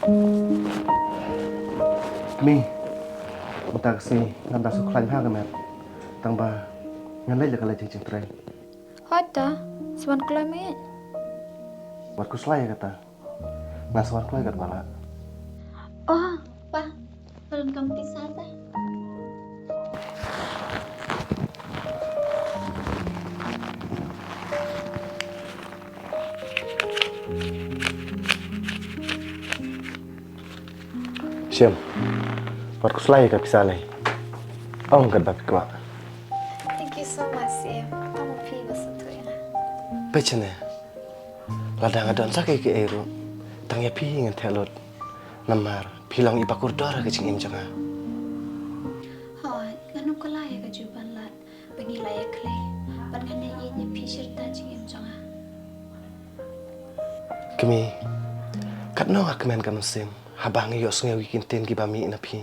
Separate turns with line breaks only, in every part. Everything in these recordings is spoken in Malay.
Mi, minta kesini ngantar suklai ha gamet. Tangba ngan lele cing tray.
Hoda, sewan kelame.
Buat kuslai kata. Ngaswan klai kat bala.
Oh, pa, belum kamu pisah dah.
Siam. Buat kuslai kat pisalai. Oh, kat bab kwa.
Thank you so much, Sim. Kamu pi bersatu ya.
Pecene. Ladang adon sakai ke eru. Tang ya pi ngan telot. Namar pilang ipakur dora ke cing im janga.
Hoi, nganu kelaya ke juban lat. Bagi laya kle. Ban ngane inya pi cerita cingin jonga.
Kami kat no ak men kam sim. Habang yo sungai wikin ten ki bami na pi.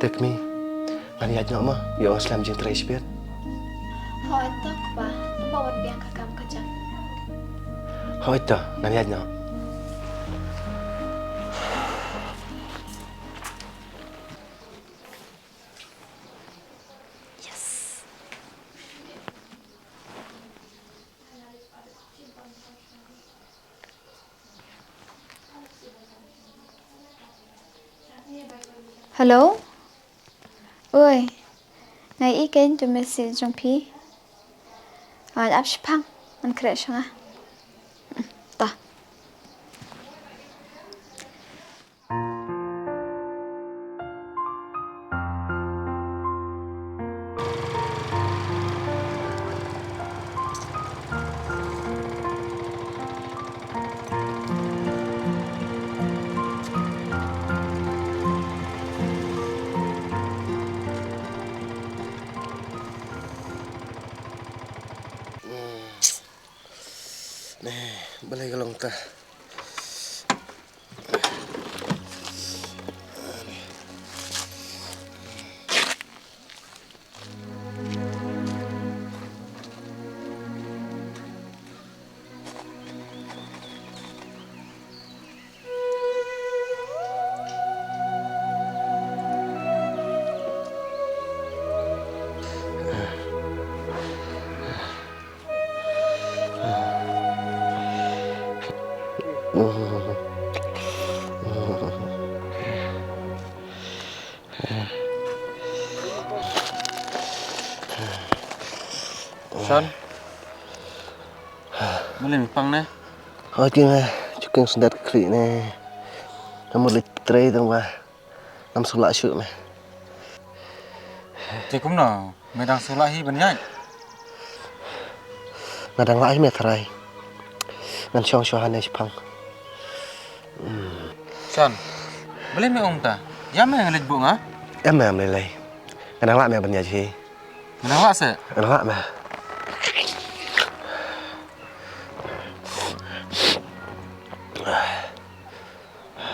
Tek mi. Ngani aj no ma yo aslam jing tray spiet.
Hoi, tak pa. Bawat biang kakam kejam.
Hoi to, ngani aj no.
Yes. Hello? Ơi, ngày ý kiến cho mình xin trong phí. Áp phăng, anh kể xong á. Ta.
Balai galong ta.
Son, boleh mipang ne?
Hoi kina cukeng sendat kri ne. Namun lit tray tang ba. Nam sulak syuk me.
Tikum no, medang sulahi banyak.
Ngadang lai me tharai. Ngan syong syuhan ne pang.
Son, boleh mi ong ta? Ya me ngelit bunga?
Em me lai. Ngadang lai me banya ji.
Menang lak se?
Ngadang lai me.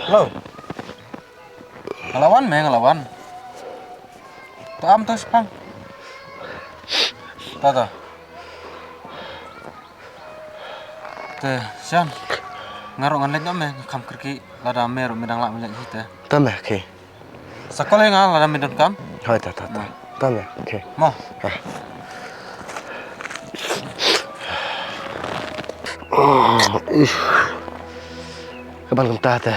Lo, ngelawan me ngelawan. Taam tu sepang. Tata. Te, Son, ngaruk ngelit no me kam kerki lada me ro medang lak banyak hite.
Tam me ke.
Sekolah ngal lada medang kam?
Hoi ta. Tam me ke.
Mo.
Kaban kum ta ta.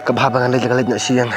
Kebahabangan lele nak siang.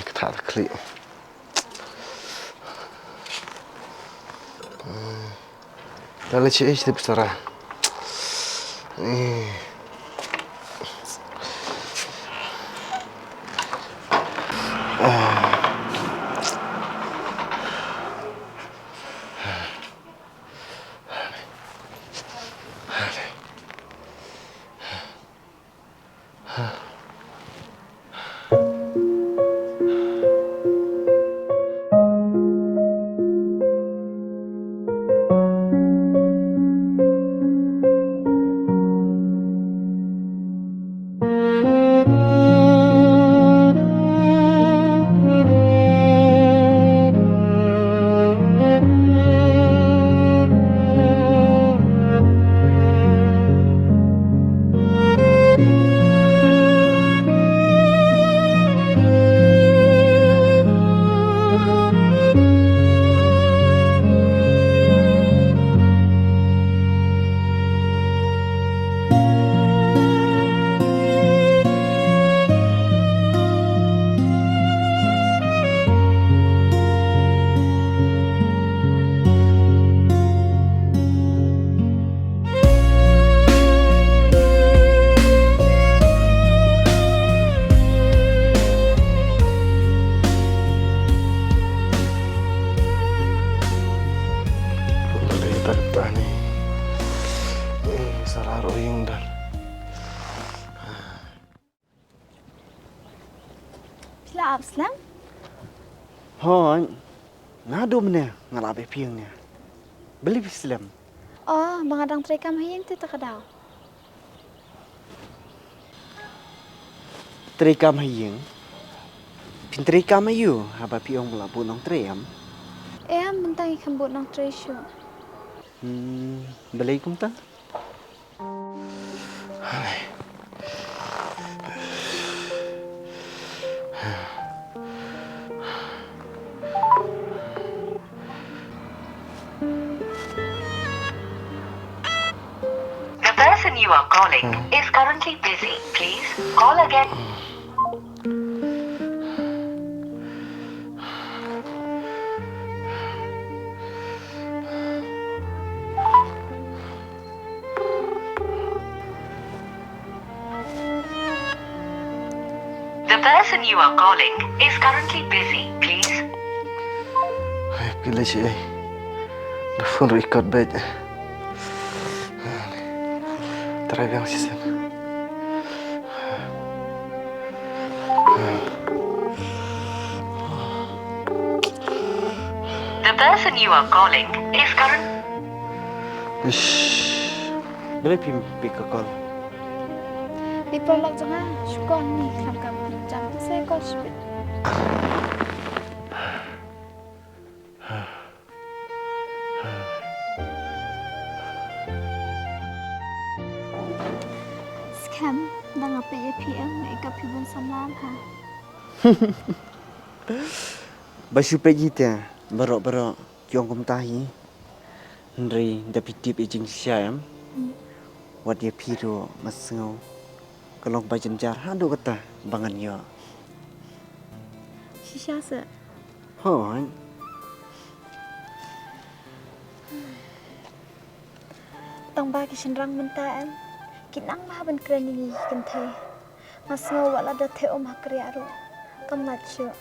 Kata klik. Lalu cik istri besar. Boleh tak ni. Salah royong dah.
Sila Abslam?
Hon, nado mana ngalabe piangnya. Beli Islam.
Oh, bangadang tray kam hayang tu takadaw.
Trika mayeng. Pintrika mayu haba piang mula bunong treyam.
Bentang ikan buat nang tray show.
Beli kum ta?
The person you are calling is currently busy. Please call again. The person you are calling is currently busy. Please.
Ay, pilih si ay. The phone record baik. Try biang sistem.
The person you are calling is current.
Beli pika call.
People log jangan syukon ni kam kam jam saya kau sebut. Scam dah apa ya PM mereka pibun samam ha.
Basu pejita barok-barok kiong kum tahi. Ndri dapitip ijing siam. Wat dia piro masngau. Kalong bajen jar hando kata bangan yo.
Shisha se.
Hon,
Tang ba kishin rang mentaan. Kinang mah ban kren ni kan the. Mas ngau wala da the om hakriaru. Kam nacho.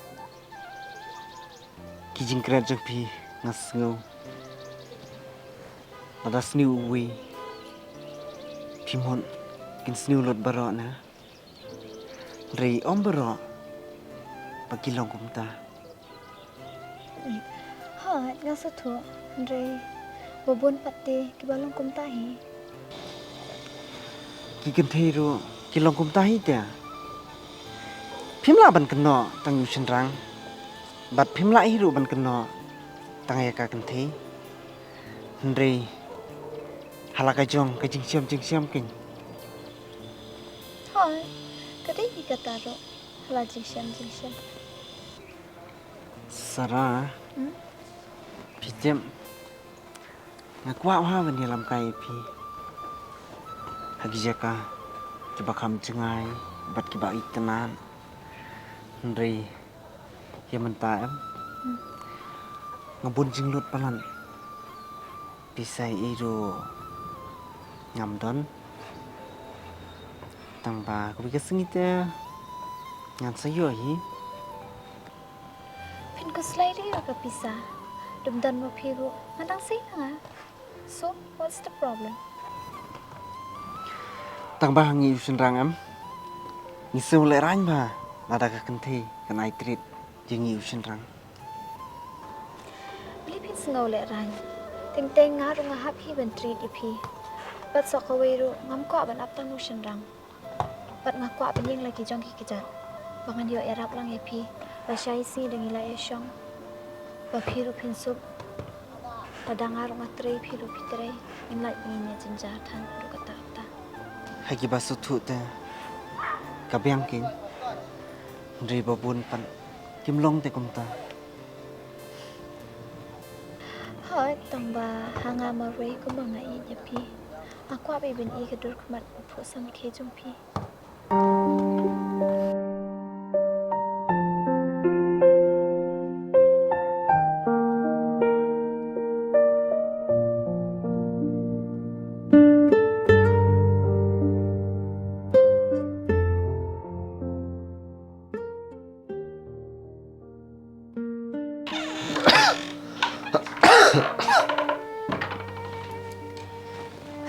kijing kret jang pi ngasngau. Ada sniu wi. Pimon kin sniu lot barok na. Rei om barok. Pagilong kum ta.
Ha, ngasa tu. Andre bobon pati kibalong kum tahi.
Kikan theiru kilong kum tahi ta. Pimla ban keno tang yu senrang. Bat pimla hiru ban keno tang ya ka kan thei. Ndrei halaka jong ka jing siam king.
Hai, kadi kata ro. Hala jingsiam.
Sarah. Pijem. Ngakwa ha ban lam kai pi. Hagi jaka coba kam cengai bat ki ba itenan. Ndrei ya menta em. Ngabun jinglut palan. Pisai iru ngamdon Tambah aku pikir sengit ya. Ngan sayo hi.
Pin ko slide ka pisa. Dumdan mo piru. Nadang sila nga. So, what's the problem?
Tambah ngi usin rangam. Ngi le rang ba. Lada ka kente kan ai treat jengi usin rang.
Beli pin sengaw le ran. Ting nga runga hap hi ben treat ipi. Bat sok kawiru ngam ko ban aptang usin rang. Bat nga ko ben yeng lagi jong ki kijat. Bangan dio erap lang ipi. Ba syai si dengila esyong. Ba piru pin sup. Ladang nga runga tre piru pitre. Imlai ni jenjatan ru kata apta.
Hagi basu tu te. Kabyang kin. Ndri babun pan. Kimlong te kumta.
Hoi tambah hanga marwe ko mga i pi. Aku apa ben i kedur kemat pu sam ke jumpi.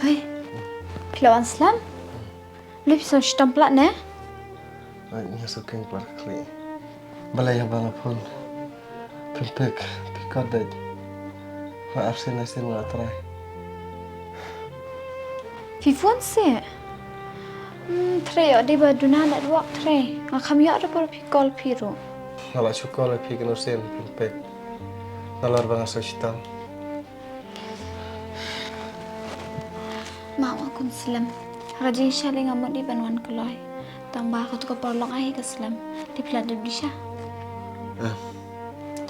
Hei, Pilawan Slam? Lu bisa stamplak ne?
Nya suka yang keluar kali. Balai yang bang pun. Pimpek, pikot deh. Maaf sih nasi nggak terai.
Fifun sih. Tre ya di baduna nak dua tre. Ngakam ya ada baru pikol piru.
Nggak suka lah pikin usin pimpek. Nalor bang asal hitam.
Mak aku Slam. Rajin shaling ngamuk di banwan keloi. Tambah aku tuh keperlong ahi ke Slam. Di pelat di Disha.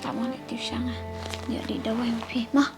Tak mau nak tiup syang ah. Ya di dawai pi. Mah.